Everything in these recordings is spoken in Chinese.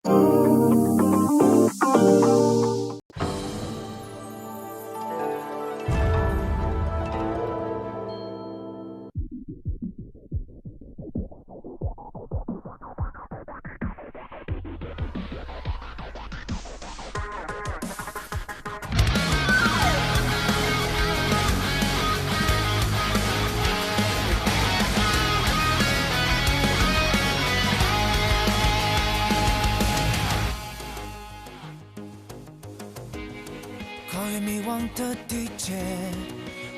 跨越迷惘的地界，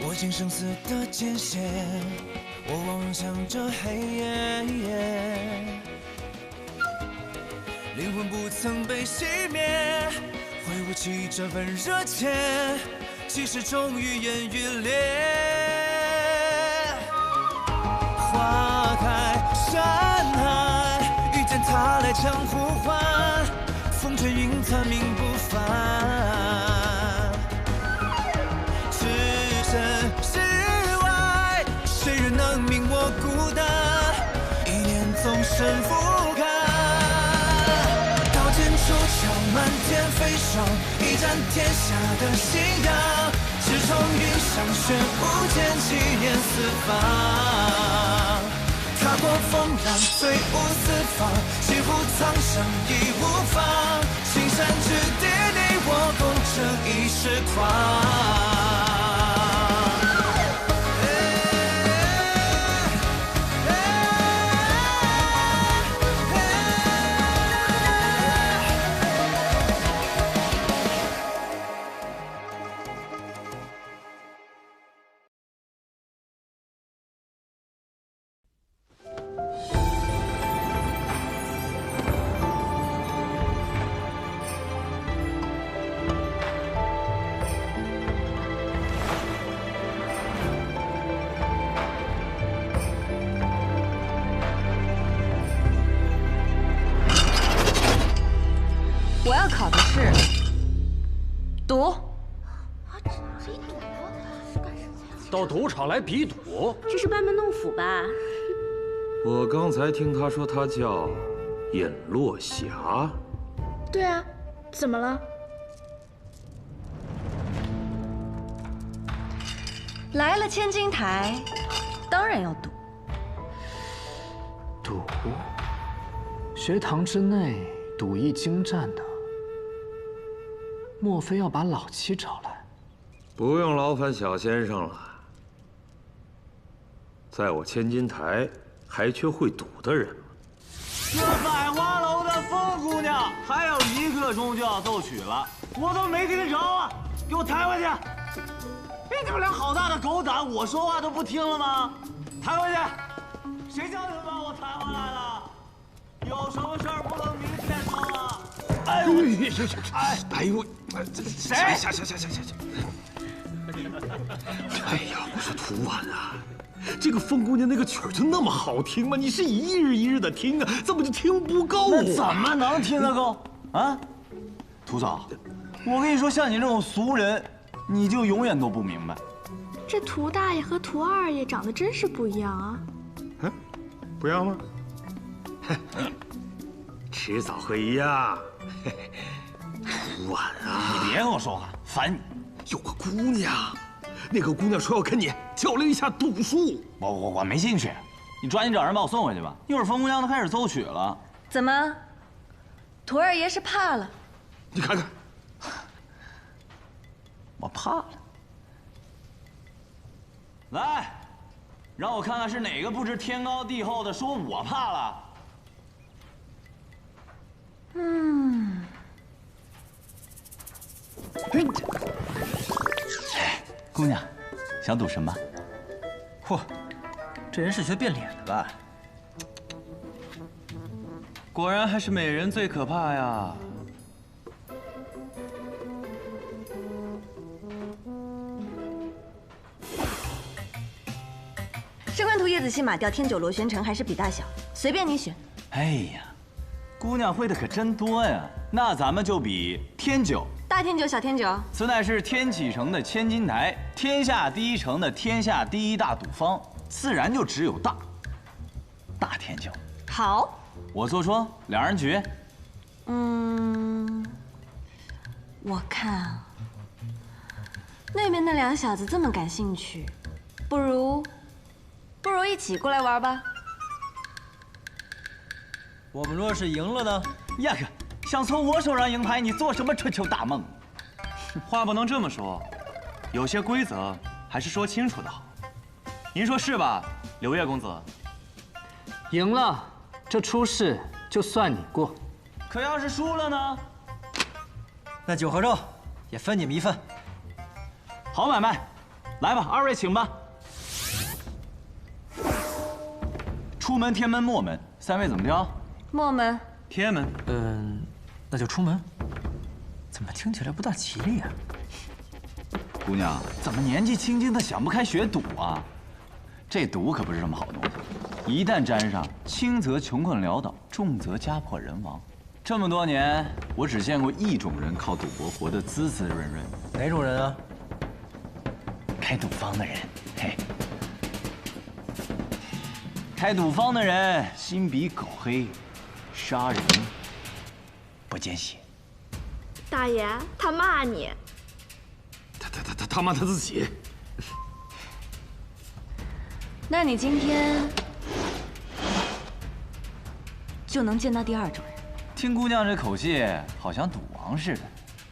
握紧生死的界限，我望向这黑夜，灵魂不曾被熄灭，挥舞起这份热切，即使终于烟雨裂。花开山海，遇见他来将呼唤，风吹云残命不凡。谁人能明我孤单？一念纵身俯瞰，刀剑出鞘，漫天飞霜，一战天下的信仰。直冲云上，玄武剑气焰四方。踏过风浪，醉舞四方，几乎苍生义无妨。青山之巅，你我共争一时狂。我要考的是赌。谁赌啊？是干什么呀？到赌场来比赌？这是班门弄斧吧？我刚才听他说他叫尹落霞。对啊，怎么了？来了千金台，当然要赌。赌，学堂之内赌艺精湛的，莫非要把老七找来？不用劳烦小先生了，在我千金台还缺会赌的人吗？这百花楼的风姑娘还有1刻钟就要奏曲了，我都没听着啊！给我抬回去！你们俩好大的狗胆，我说话都不听了吗？抬回去！谁叫你们把我抬回来的？有什么事儿不能明天说吗？哎呦！哎呦，谁？下。哎呀，我说涂婉啊，这个风姑娘那个曲儿就那么好听吗？你是一日一日的听啊，怎么就听不够啊？那怎么能听得够啊？涂嫂，我跟你说，像你这种俗人，你就永远都不明白。这涂大爷和涂二爷长得真是不一样啊！嗯，不要吗？迟早会一样。涂婉啊，你别跟我说话，烦你！有个姑娘，那个姑娘说要跟你较量一下赌术。我没兴趣，你抓紧找人把我送回去吧。一会儿风姑娘都开始奏曲了。怎么，涂二爷是怕了？你看看，我怕了。来，让我看看是哪个不知天高地厚的说我怕了。姑娘，想赌什么？嚯，这人是学变脸的吧？果然还是美人最可怕呀！上官图、叶子戏、马调、天九、螺旋城还是比大小，随便你选。哎呀，姑娘会的可真多呀！那咱们就比天九。大天九、小天九，此乃是天启城的千金台，天下第一城的天下第一大赌坊，自然就只有大天九。好，我做庄，两人决。我看啊，那边那两小子这么感兴趣，不如一起过来玩吧。我们若是赢了呢？呀哥，想从我手上赢牌，你做什么春秋大梦？话不能这么说，有些规则还是说清楚的好。您说是吧，柳叶公子？赢了，这出事就算你过。可要是输了呢？那酒和肉也分你们一份。好买卖，来吧，二位请吧。出门、天门、末门，三位怎么挑？末门。天门。那就出门。怎么听起来不大吉利啊？姑娘，怎么年纪轻轻的想不开学赌啊？这赌可不是什么好东西，一旦沾上，轻则穷困潦倒，重则家破人亡。这么多年，我只见过一种人靠赌博活得滋滋润润。哪种人啊？开赌坊的人，嘿。开赌坊的人心比狗黑，杀人不见血。大爷，他骂你。他骂他自己。那你今天就能见到第二种人。听姑娘这口气，好像赌王似的。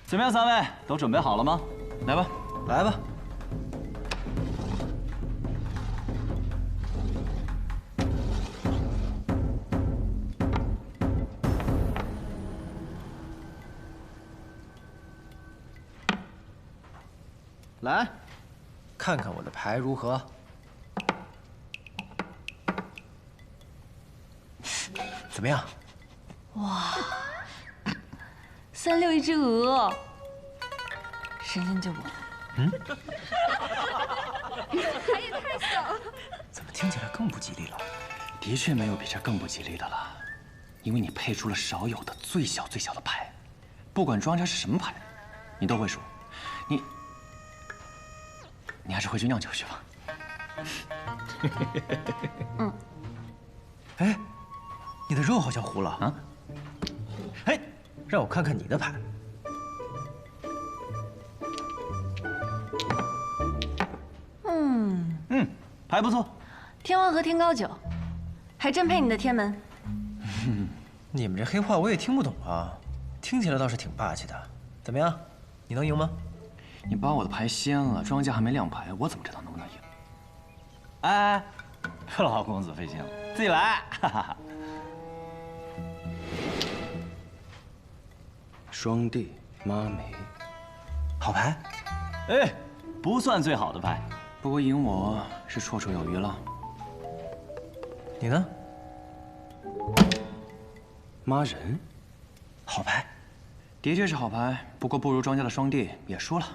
怎么样，三位都准备好了吗？来吧，来吧。来，看看我的牌如何？怎么样？哇，3、6一只鹅，神仙救我。牌也太小了。怎么听起来更不吉利了？的确没有比这更不吉利的了，因为你配出了少有的最小的牌，不管庄家是什么牌，你都会输。你还是回去酿酒去吧。哎，你的肉好像糊了啊！哎，让我看看你的牌。牌不错。天王和天高九，还真配你的天门。你们这黑话我也听不懂啊，听起来倒是挺霸气的。怎么样，你能赢吗？你把我的牌掀了，庄家还没亮牌，我怎么知道能不能赢？哎，不劳公子费心了，自己来。哈哈。双地妈梅，好牌。哎，不算最好的牌，不过赢我是绰绰有余了。你呢？妈人，好牌。的确是好牌，不过不如庄家的双地，也输了。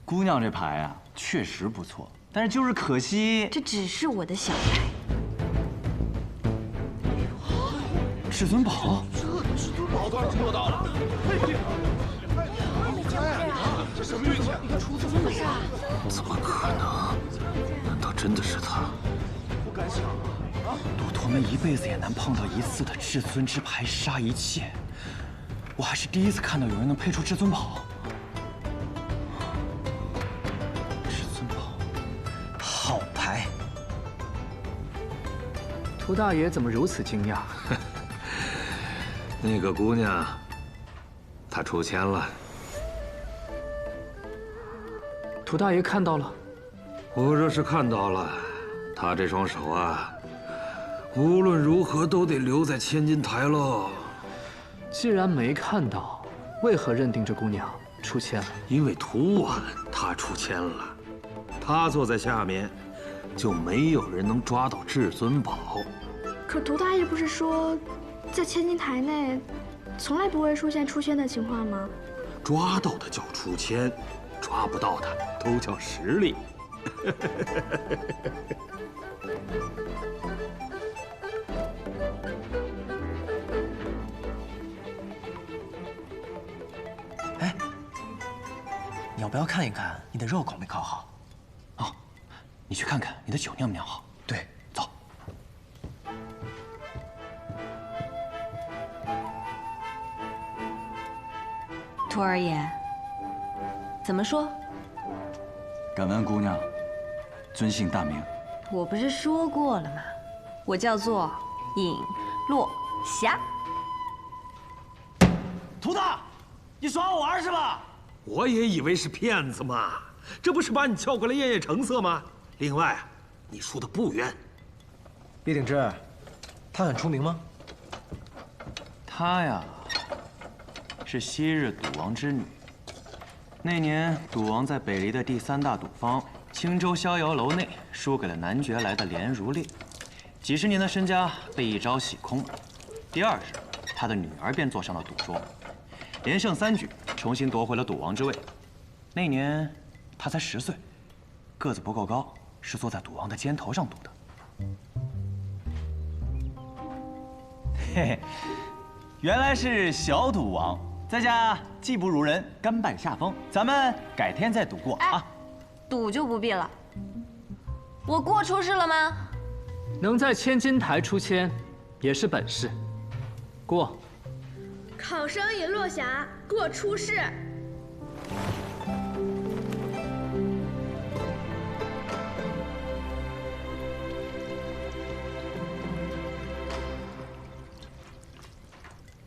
姑娘这牌啊，确实不错，但是就是可惜，这只是我的小牌。至尊宝，至尊宝当然做到了。这什么运气？怎么可能？难道真的是他？不敢想啊！赌徒们一辈子也难碰到一次的至尊之牌杀一切，我还是第一次看到有人能配出至尊宝。至尊宝，好牌。涂大爷怎么如此惊讶？那个姑娘，她出千了。涂大爷看到了。我若是看到了，她这双手啊，无论如何都得留在千金台喽。既然没看到，为何认定这姑娘出千了？因为涂晚她出千了，她坐在下面，就没有人能抓到至尊宝。可涂大爷不是说，在千金台内，从来不会出现出千的情况吗？抓到的叫出千，抓不到的都叫实力。哎，你要不要看一看你的肉烤没烤好？哦，你去看看你的酒酿没酿好。对，走。徒儿爷，怎么说？敢问姑娘，尊姓大名？我不是说过了吗？我叫做尹落霞。图大，你耍我玩是吧？我也以为是骗子嘛，这不是把你叫过来验验成色吗？另外，你输得不冤。毕鼎之，他很出名吗？她呀，是昔日赌王之女。那年赌王在北离的第3大赌坊青州逍遥楼内输给了男爵来的连如烈，几十年的身家被一朝洗空。第2日，他的女儿便坐上了赌桌，连胜3局，重新夺回了赌王之位。那年他才10岁，个子不够高，是坐在赌王的肩头上赌的。嘿嘿，原来是小赌王，在家技不如人，甘拜下风。咱们改天再赌过啊。赌就不必了。我过出事了吗？能在千金台出千，也是本事。过。考生尹落霞过初试。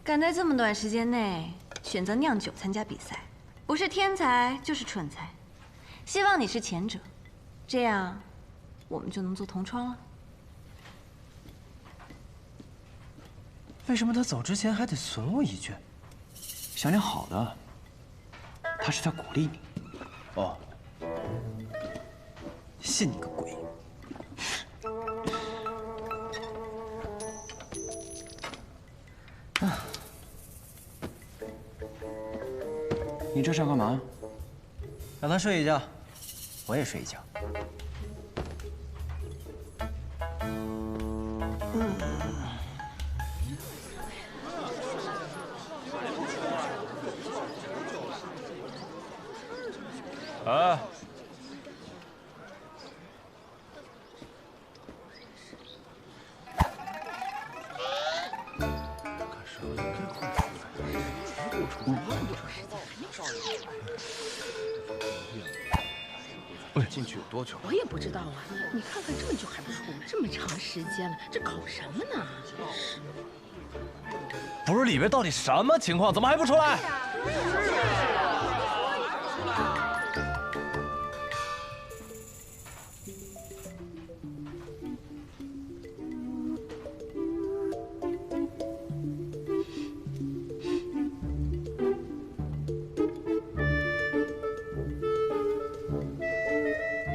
敢在这么短时间内选择酿酒参加比赛，不是天才就是蠢材。希望你是前者，这样我们就能做同窗了。为什么他走之前还得损我一句？想点好的，他是在鼓励你。哦，信你个鬼！你这是要干嘛呀？让他睡一觉，我也睡一觉。哎，进去有多久？我也不知道啊，你看看这就还不出，这么长时间了，这搞什么呢？不是里边到底什么情况？怎么还不出来？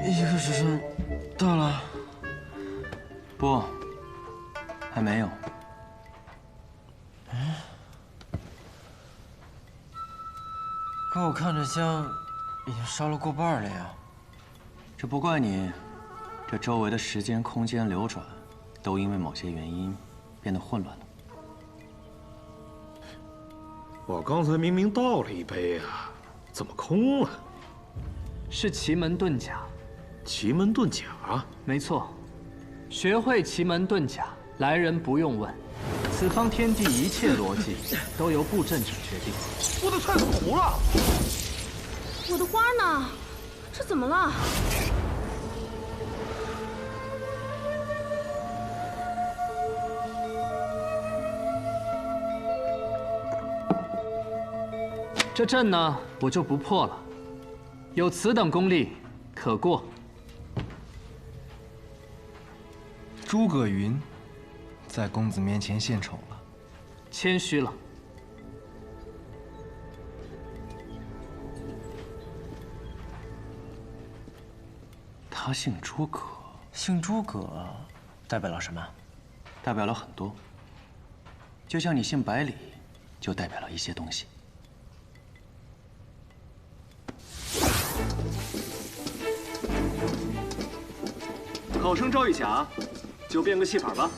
一个时辰到了。不，还没有。可我看这香已经烧了过半了呀。这不怪你，这周围的时间、空间流转，都因为某些原因变得混乱了。我刚才明明倒了一杯啊，怎么空了？是奇门遁甲。奇门遁甲？没错，学会奇门遁甲，来人不用问。此方天地一切逻辑，都由布阵者决定。我的菜怎么糊了？我的花呢？这怎么了？这阵呢，我就不破了。有此等功力，可过。诸葛云，在公子面前献丑了，谦虚了。他姓诸葛，姓诸葛，代表了什么？代表了很多。就像你姓百里，就代表了一些东西。考生赵玉霞，就变个戏法吧。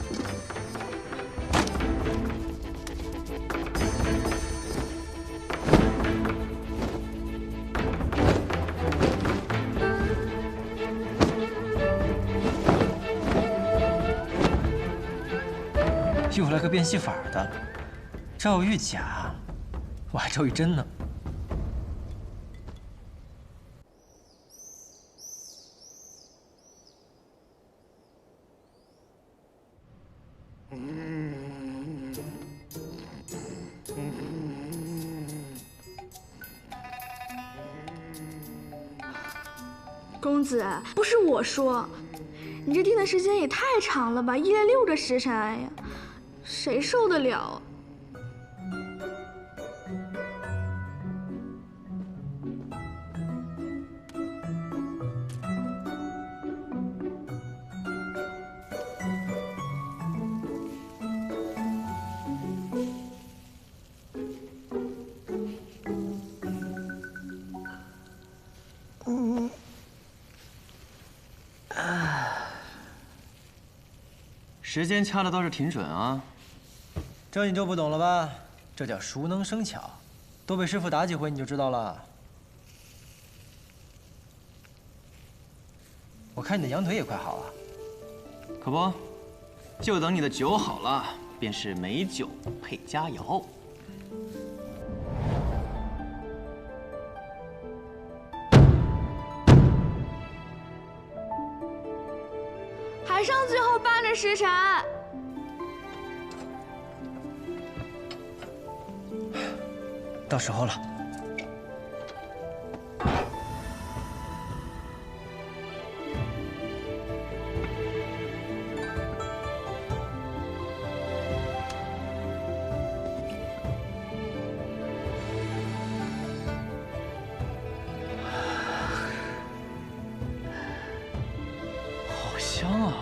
又来个变戏法的，赵玉甲，我还赵玉珍呢。公子，不是我说，你这定的时间也太长了吧，1月6这时辰，哎呀，谁受得了啊？时间掐的倒是挺准啊。这你就不懂了吧？这叫熟能生巧，多被师傅打几回你就知道了。我看你的羊腿也快好了。可不，就等你的酒好了，便是美酒配佳肴。还剩最后半个时辰。到时候了。好香啊！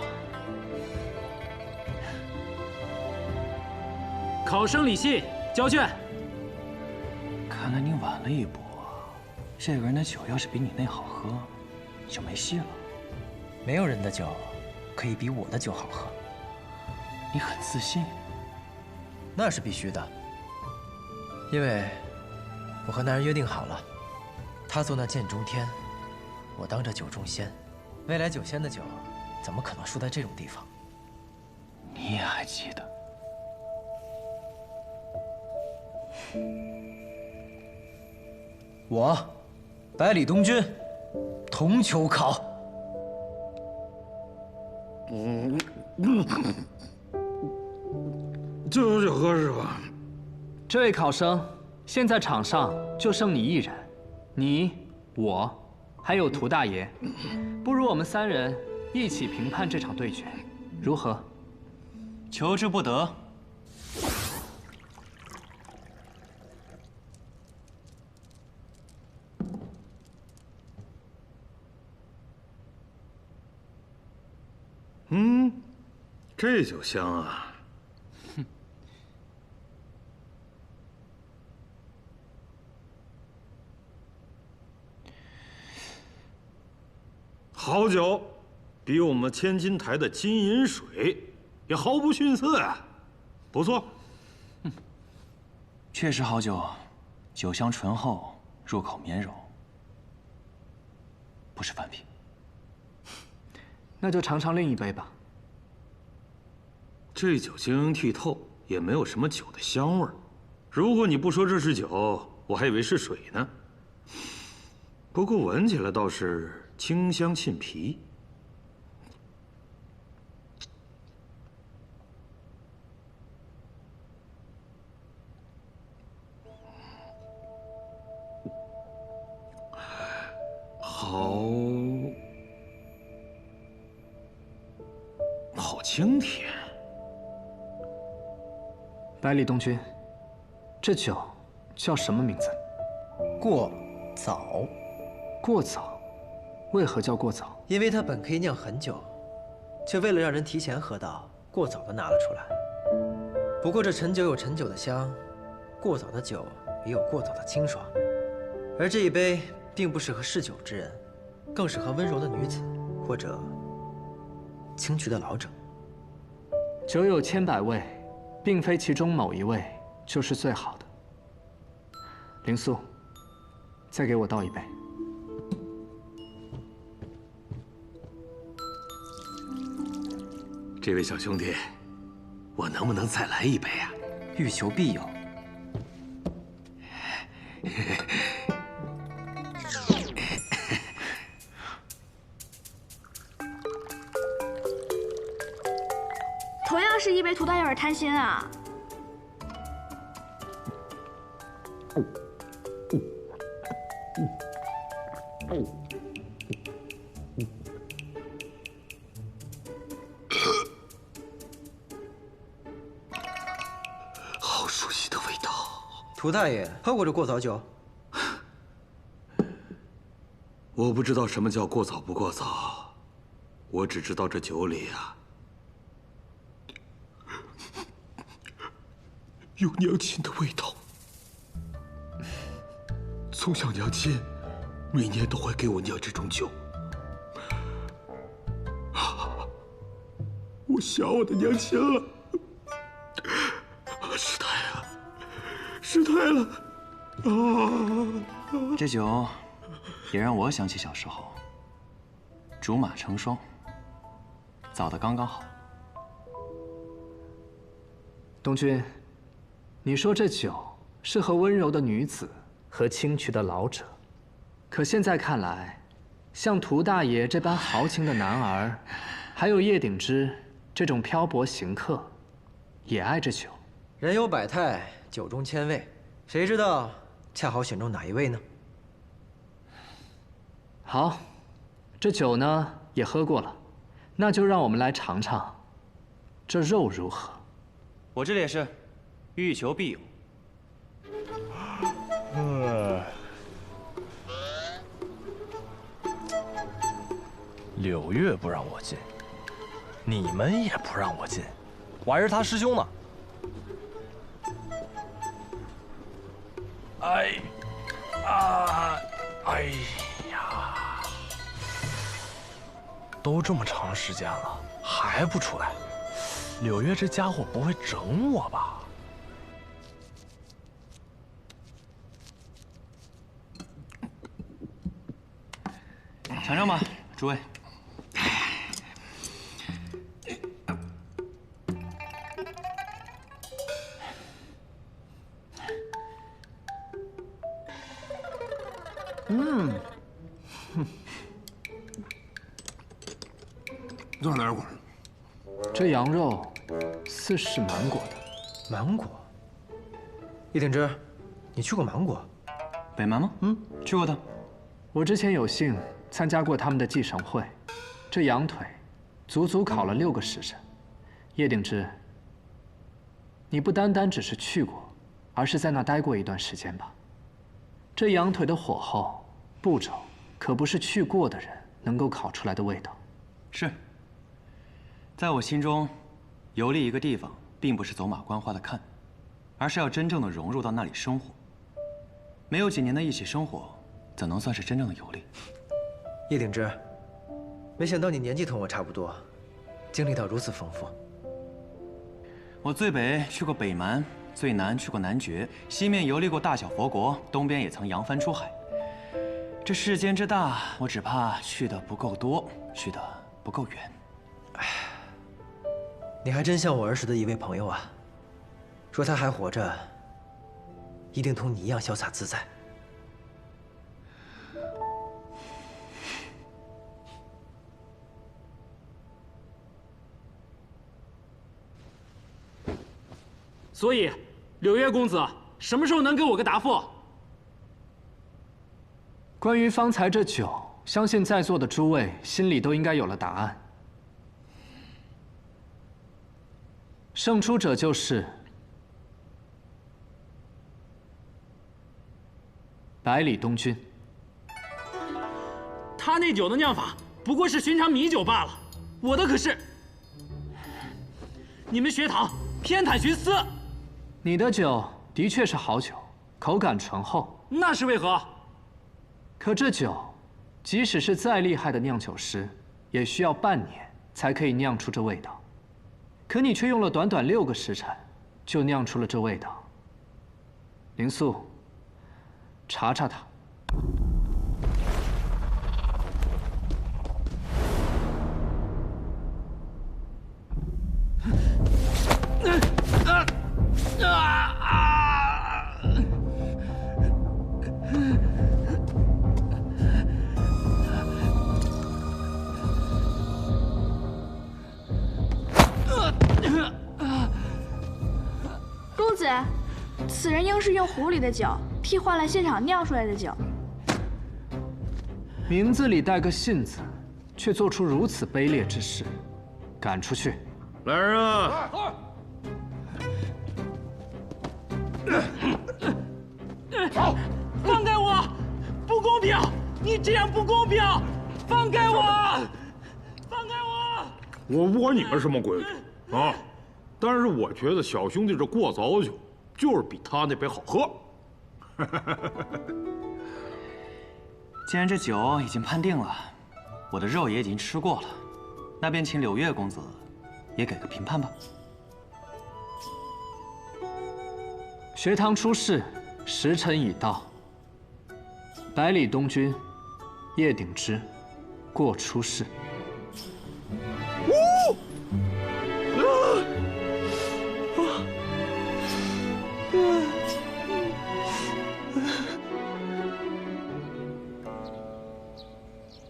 考生李信，交卷。看来你晚了一步啊！这个人的酒要是比你那好喝，就没戏了。没有人的酒可以比我的酒好喝。你很自信？那是必须的，因为我和那人约定好了，他做那剑中天，我当这酒中仙。未来酒仙的酒，怎么可能输在这种地方？你也还记得？我，百里东君，铜球考。就喝是吧？这位考生，现在场上就剩你一人，你、我，还有涂大爷，不如我们3人一起评判这场对决，如何？求之不得。这酒香啊！好酒，比我们千金台的金银水也毫不逊色啊！不错，确实好酒，酒香醇厚，入口绵柔，不是凡品。那就尝尝另一杯吧。这酒晶莹剔透，也没有什么酒的香味儿。如果你不说这是酒，我还以为是水呢。不过闻起来倒是清香沁脾。好清甜。百里东君，这酒叫什么名字？过早。过早？为何叫过早？因为它本可以酿很久，却为了让人提前喝到，过早的拿了出来。不过这陈酒有陈酒的香，过早的酒也有过早的清爽。而这一杯并不适合嗜酒之人，更适合温柔的女子，或者清癯的老者。酒有千百味，并非其中某一味就是最好的。灵素，再给我倒一杯。这位小兄弟，我能不能再来一杯啊？欲求必有。同样是一杯，涂大有点贪心啊。涂大爷喝过这过早酒？我不知道什么叫过早不过早，我只知道这酒里啊，有娘亲的味道。从小娘亲每年都会给我酿这种酒。我想我的娘亲了。失态了，失态了！这酒也让我想起小时候，竹马成双，早得刚刚好。东君，你说这酒适合温柔的女子和清癯的老者，可现在看来，像涂大爷这般豪情的男儿，还有叶鼎之这种漂泊行客，也爱这酒。人有百态，酒中千味，谁知道恰好选中哪一位呢？好，这酒呢也喝过了，那就让我们来尝尝，这肉如何？我这里也是，欲求必有。柳月不让我进，你们也不让我进，我还是他师兄呢。哎呀，都这么长时间了，还不出来？柳月这家伙不会整我吧？尝尝吧，诸位。多少来过？这羊肉似是芒果的。芒果？叶鼎之，你去过芒果？北蛮吗？去过的。我之前有幸参加过他们的祭神会，这羊腿足足烤了6个时辰。叶鼎之，你不单单只是去过，而是在那待过一段时间吧？这羊腿的火候、步骤，可不是去过的人能够烤出来的味道。是。在我心中，游历一个地方，并不是走马观花的看，而是要真正的融入到那里生活。没有几年的一起生活，怎能算是真正的游历？叶鼎之，没想到你年纪同我差不多，经历到如此丰富。我最北去过北蛮，最南去过南绝，西面游历过大小佛国，东边也曾扬帆出海。这世间之大，我只怕去的不够多，去的不够远。你还真像我儿时的一位朋友啊，说他还活着，一定同你一样潇洒自在。所以，柳月公子什么时候能给我个答复？关于方才这酒，相信在座的诸位心里都应该有了答案。胜出者就是百里东君。他那酒的酿法不过是寻常米酒罢了，我的可是你们学堂偏袒徇私。你的酒的确是好酒，口感醇厚，那是为何？可这酒，即使是再厉害的酿酒师，也需要半年才可以酿出这味道。可你却用了短短6个时辰，就酿出了这味道。灵素，查查它。公子，此人应是用壶里的酒替换了现场酿出来的酒。名字里带个信字，却做出如此卑劣之事，赶出去！来人啊！放开我！不公平！你这样不公平！放开我！放开我！我不管你们什么规矩啊，但是我觉得小兄弟这过早酒就是比他那杯好喝。既然这酒已经判定了，我的肉也已经吃过了，那便请柳月公子也给个评判吧。学堂出事，时辰已到。百里东军，叶鼎之，过出世。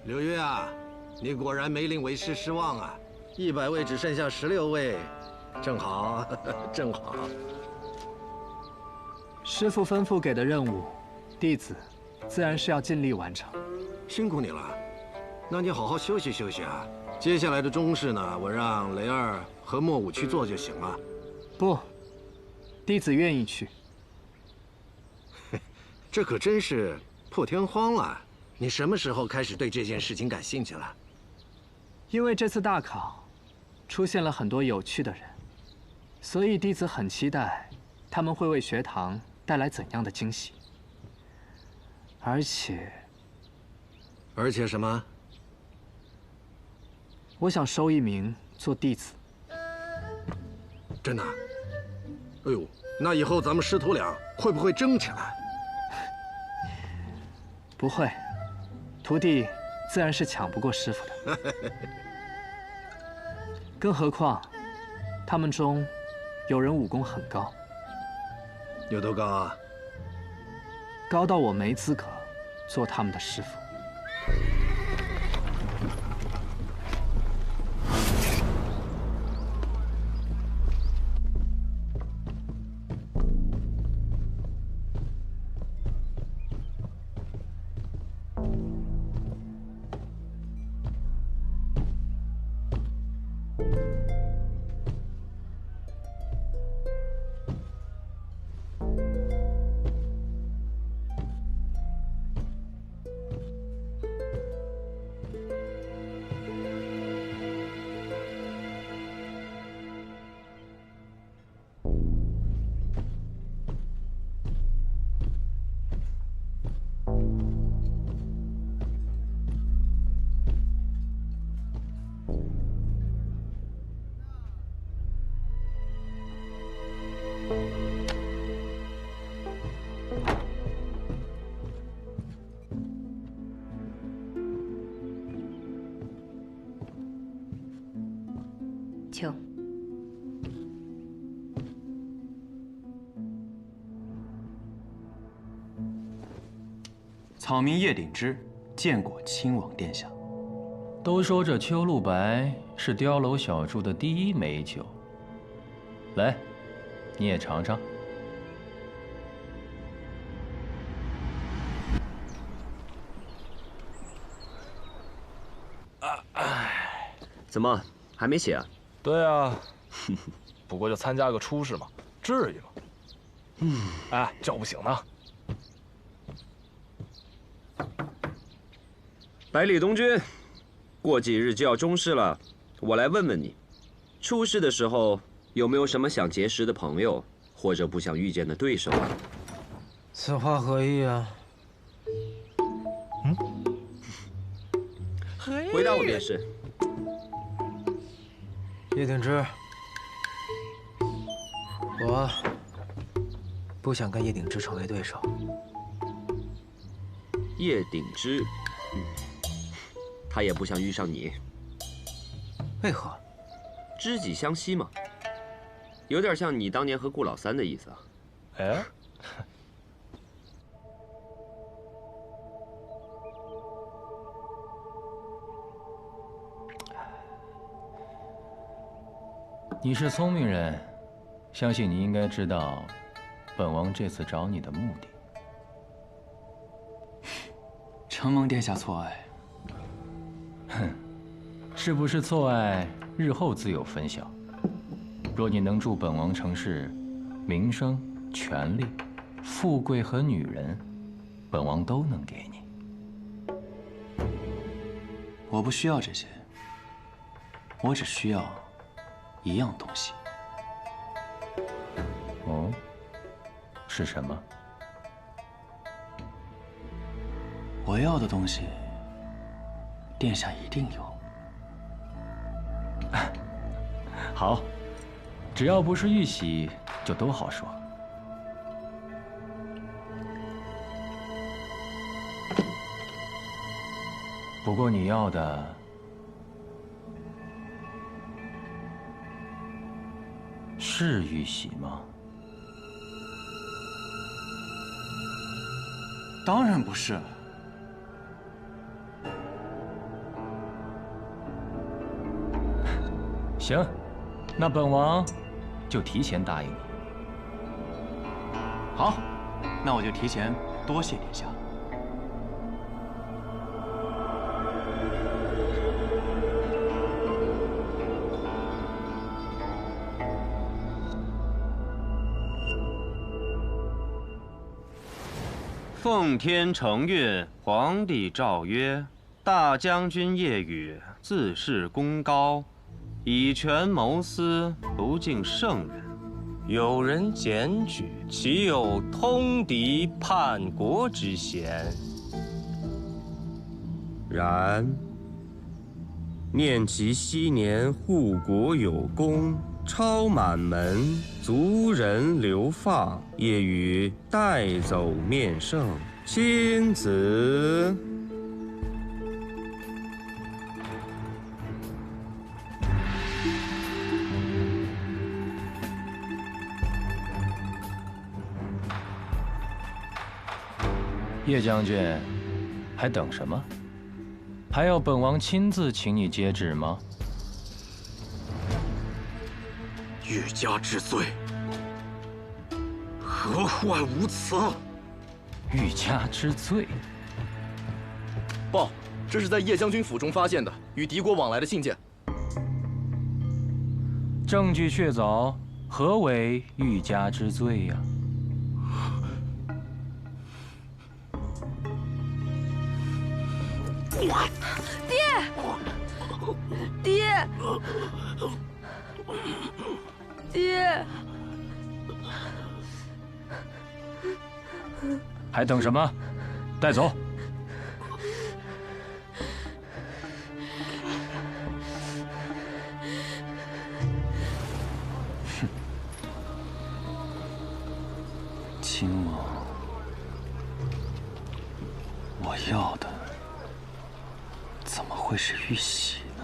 柳月啊，你果然没令为师失望啊！100位只剩下16位，正好，正好。师父吩咐给的任务，弟子自然是要尽力完成。辛苦你了，那你好好休息休息啊。接下来的中试呢，我让雷儿和莫武去做就行了。不，弟子愿意去。这可真是破天荒了。你什么时候开始对这件事情感兴趣了？因为这次大考，出现了很多有趣的人，所以弟子很期待他们会为学堂带来怎样的惊喜。而且什么？我想收一名做弟子。真的？哎呦，那以后咱们师徒俩会不会争起来？不会，徒弟自然是抢不过师傅的。更何况，他们中有人武功很高。有多高啊？高到我没资格做他们的师傅。秋，草民叶鼎之见过亲王殿下。都说这秋露白是碉楼小筑的第一美酒，来，你也尝尝。怎么还没写啊？对啊，不过就参加个初试嘛，至于吗？哎，这不行呢。百里东军，过几日就要中试了，我来问问你，初试的时候有没有什么想结识的朋友，或者不想遇见的对手啊？此话何意啊？回答我便是。叶鼎之，我不想跟叶鼎之成为对手。叶鼎之，他也不想遇上你。为何？知己相惜嘛，有点像你当年和顾老三的意思啊。哎。你是聪明人，相信你应该知道，本王这次找你的目的。承蒙殿下错爱。哼，是不是错爱，日后自有分晓。若你能助本王成事，名声、权力、富贵和女人，本王都能给你。我不需要这些，我只需要一样东西。哦，是什么？我要的东西，殿下一定有。好，只要不是玉玺，就都好说。不过你要的是玉玺吗？当然不是。行，那本王就提前答应你。好，那我就提前多谢殿下。奉天承运，皇帝诏曰：大将军夜雨自恃功高，以权谋私，不敬圣人。有人检举，其有通敌叛国之嫌。然念其昔年护国有功，超满门，族人流放，夜雨带走面圣，亲子。叶将军，还等什么？还要本王亲自请你接旨吗？欲加之罪，何患无辞？欲加之罪。报，这是在叶将军府中发现的与敌国往来的信件。证据确凿，何为欲加之罪呀？爹，爹，还等什么？带走！哼，亲王，我要的怎么会是玉玺呢？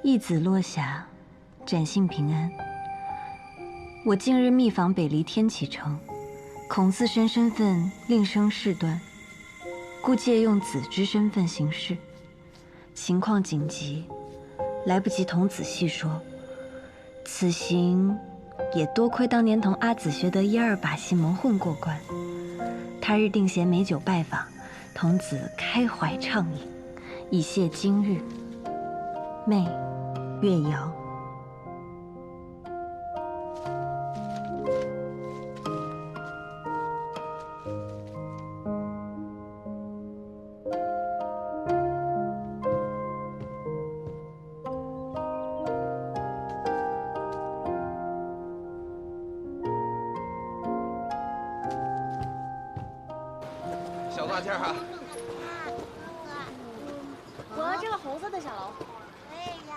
义子落霞，展幸平安。我近日密访北离天启城，恐自身身份另生事端，故借用子之身份行事。情况紧急，来不及同子细说。此行也多亏当年同阿紫学得一二把戏蒙混过关。他日定携美酒拜访，童子开怀畅饮，以谢今日。妹，月瑶。小大件啊！我要这个红色的小老虎。我也要。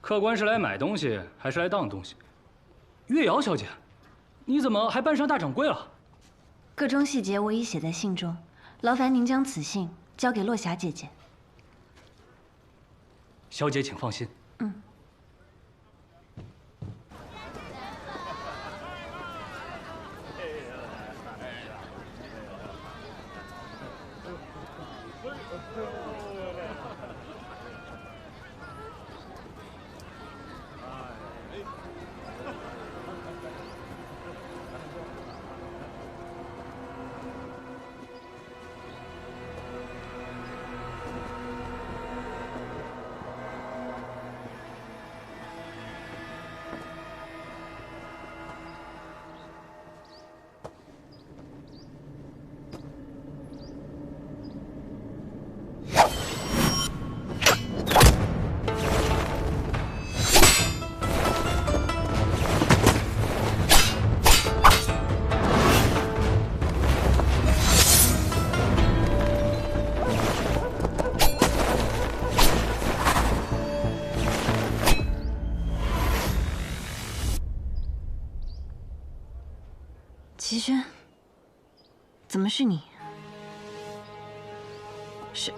客官是来买东西还是来当东西？月瑶小姐，你怎么还扮上大掌柜了？各中细节我已写在信中，劳烦您将此信交给落霞姐姐。小姐请放心。怎么是你？是。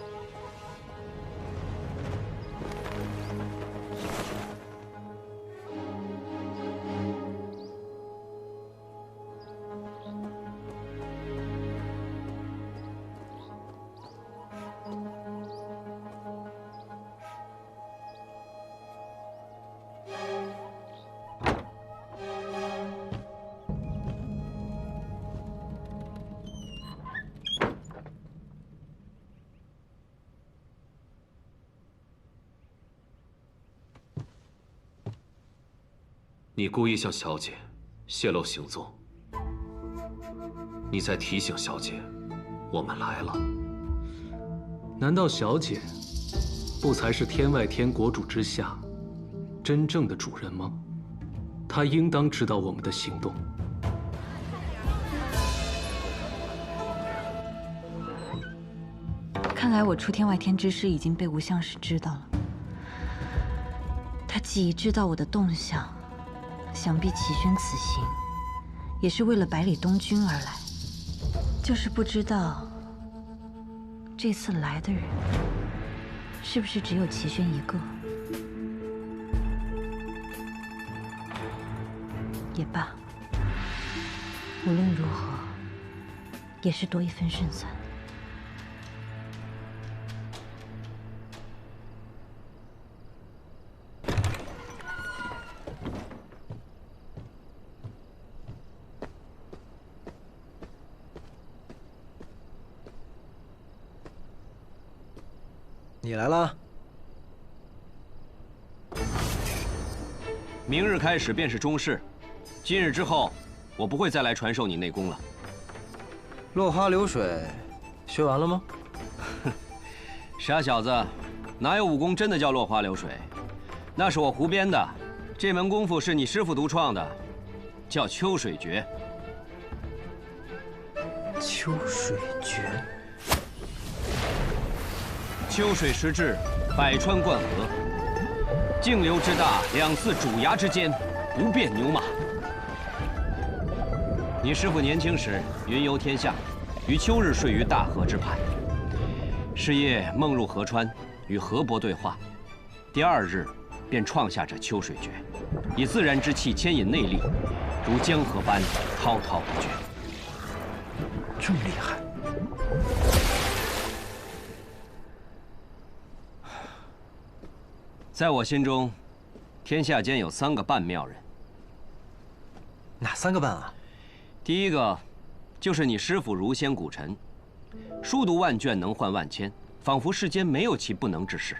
你故意向小姐泄露行踪，你在提醒小姐，我们来了。难道小姐不才是天外天国主之下真正的主人吗？她应当知道我们的行动。看来我出天外天之事已经被吴相使知道了。他既已知道我的动向，想必齐宣此行也是为了百里东军而来，就是不知道这次来的人是不是只有齐宣一个。也罢，无论如何，也是多一分胜算。你来了。明日开始便是中试，今日之后，我不会再来传授你内功了。落花流水，学完了吗？傻小子，哪有武功真的叫落花流水？那是我胡编的。这门功夫是你师傅独创的，叫秋水诀。秋水诀。秋水时至，百川贯河，径流之大，两寺主崖之间，不变牛马。你师傅年轻时云游天下，于秋日睡于大河之畔。是夜梦入河川，与河伯对话。第二日，便创下这秋水诀，以自然之气牵引内力，如江河般滔滔不绝。这么厉害！在我心中，天下间有3个半妙人。哪3个半啊？第一个，就是你师傅如仙古尘，书读万卷能换万千，仿佛世间没有其不能之事。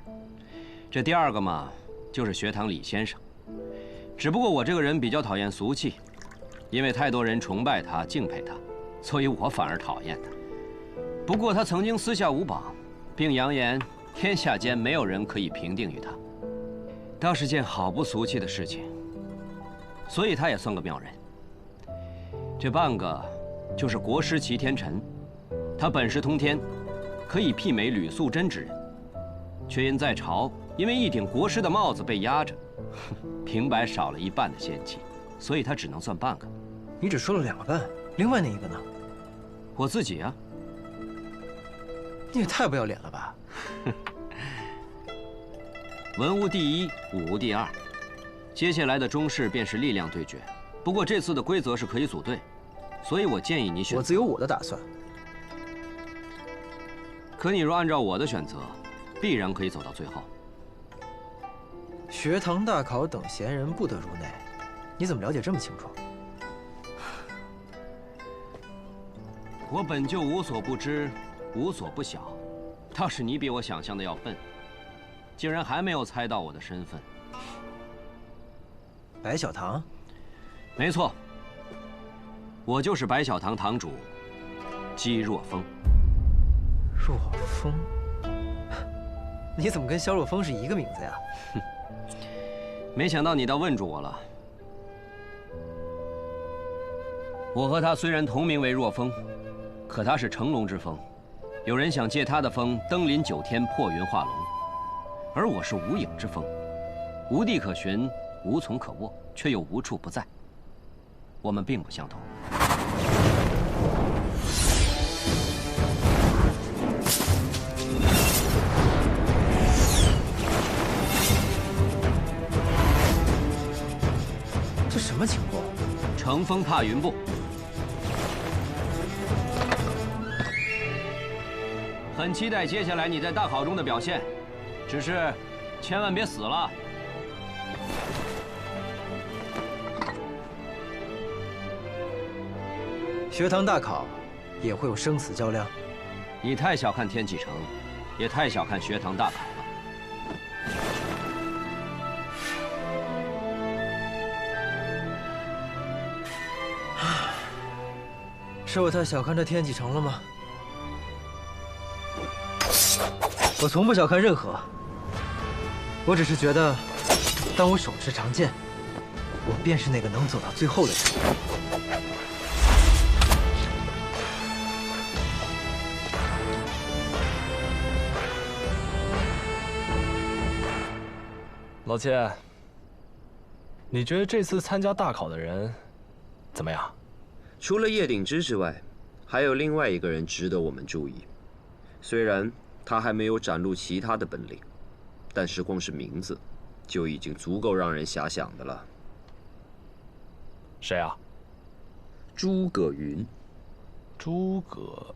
这第二个嘛，就是学堂李先生。只不过我这个人比较讨厌俗气，因为太多人崇拜他、敬佩他，所以我反而讨厌他。不过他曾经私下舞榜，并扬言天下间没有人可以平定于他。倒是件好不俗气的事情，所以他也算个妙人。这半个就是国师齐天辰，他本是通天，可以媲美吕素贞之人，却因在朝因为一顶国师的帽子被压着，平白少了一半的仙气，所以他只能算半个。你只说了2个半，另外那一个呢？我自己啊。你也太不要脸了吧！文无第一，武无第二，接下来的中试便是力量对决。不过这次的规则是可以组队，所以我建议你选。我自有我的打算。可你若按照我的选择，必然可以走到最后。学堂大考等闲人不得入内，你怎么了解这么清楚？我本就无所不知，无所不晓，倒是你比我想象的要笨。竟然还没有猜到我的身份。白小堂，没错，我就是白小堂堂主姬若风。若风，你怎么跟萧若风是一个名字呀？哼，没想到你倒问住我了。我和他虽然同名为若风，可他是乘龙之风，有人想借他的风登临九天，破云化龙。而我是无影之风，无地可寻，无从可握，却又无处不在。我们并不相同。乘风踏云步。很期待接下来你在大考中的表现，只是千万别死了。学堂大考也会有生死较量。你太小看天启城，也太小看学堂大考了。 是我太小看这天启城了吗？我从不小看任何，我只是觉得，当我手持长剑，我便是那个能走到最后的人。老千，你觉得这次参加大考的人怎么样？ 除了叶鼎之之外，还有另外一个人值得我们注意。虽然他还没有展露其他的本领，但是光是名字，就已经足够让人遐想的了。谁啊？诸葛云。诸葛。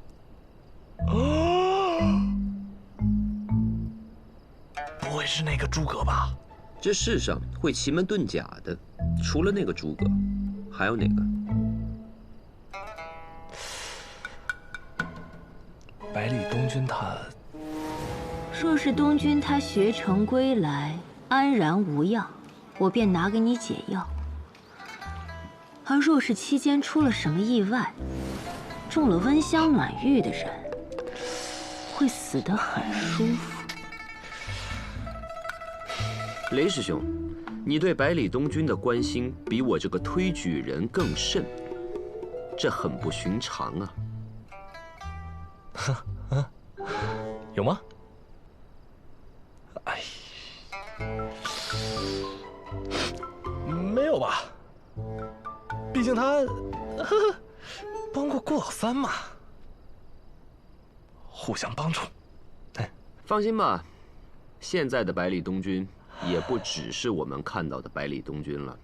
不会是那个诸葛吧？这世上会奇门遁甲的，除了那个诸葛，还有哪个？ 百里东君他，若是东君他学成归来，安然无恙，我便拿给你解药；而若是期间出了什么意外，中了温香暖玉的人，会死得很舒服。雷师兄，你对百里东君的关心比我这个推举人更甚，这很不寻常啊。 有吗？哎，没有吧？毕竟他帮过顾老三嘛，互相帮助。放心吧，现在的百里东君也不只是我们看到的百里东君了。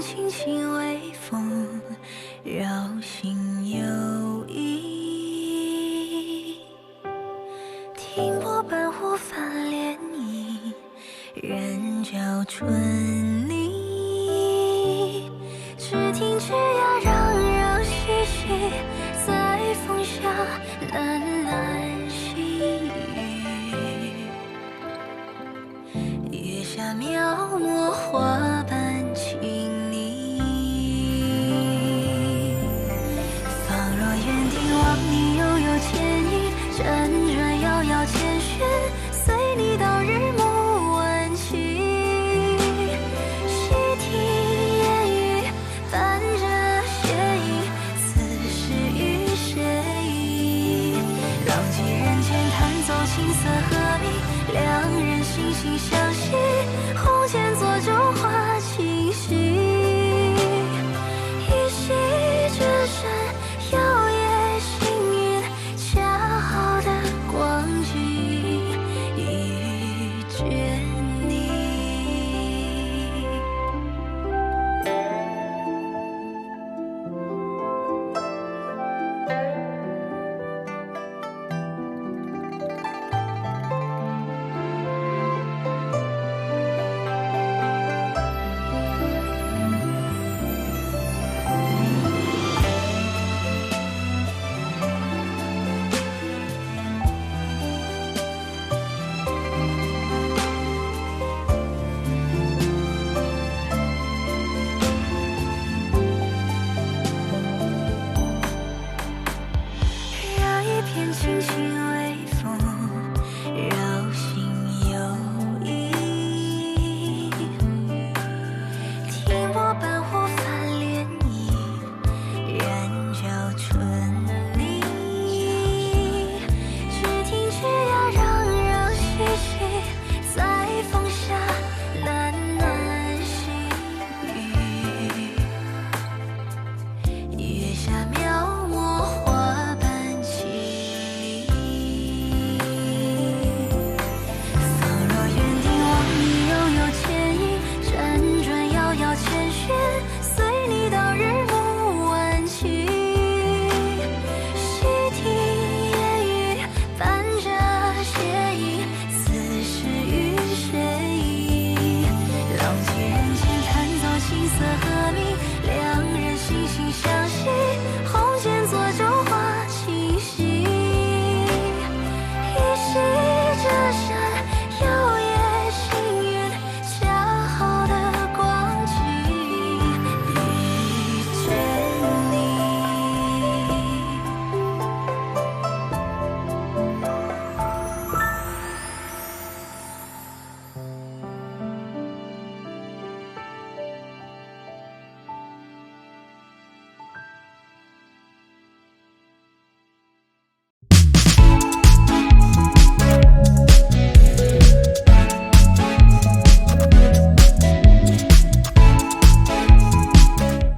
轻轻微风，绕心游弋。听波般忽泛涟漪，人教春泥。只听枝桠攘攘嬉戏，在风下喃喃细语。月下描摹花瓣。 千寻，随你到日暮晚晴。细听烟雨，伴着斜影，此事与谁？让几人间弹奏青涩和鸣，两人惺惺相。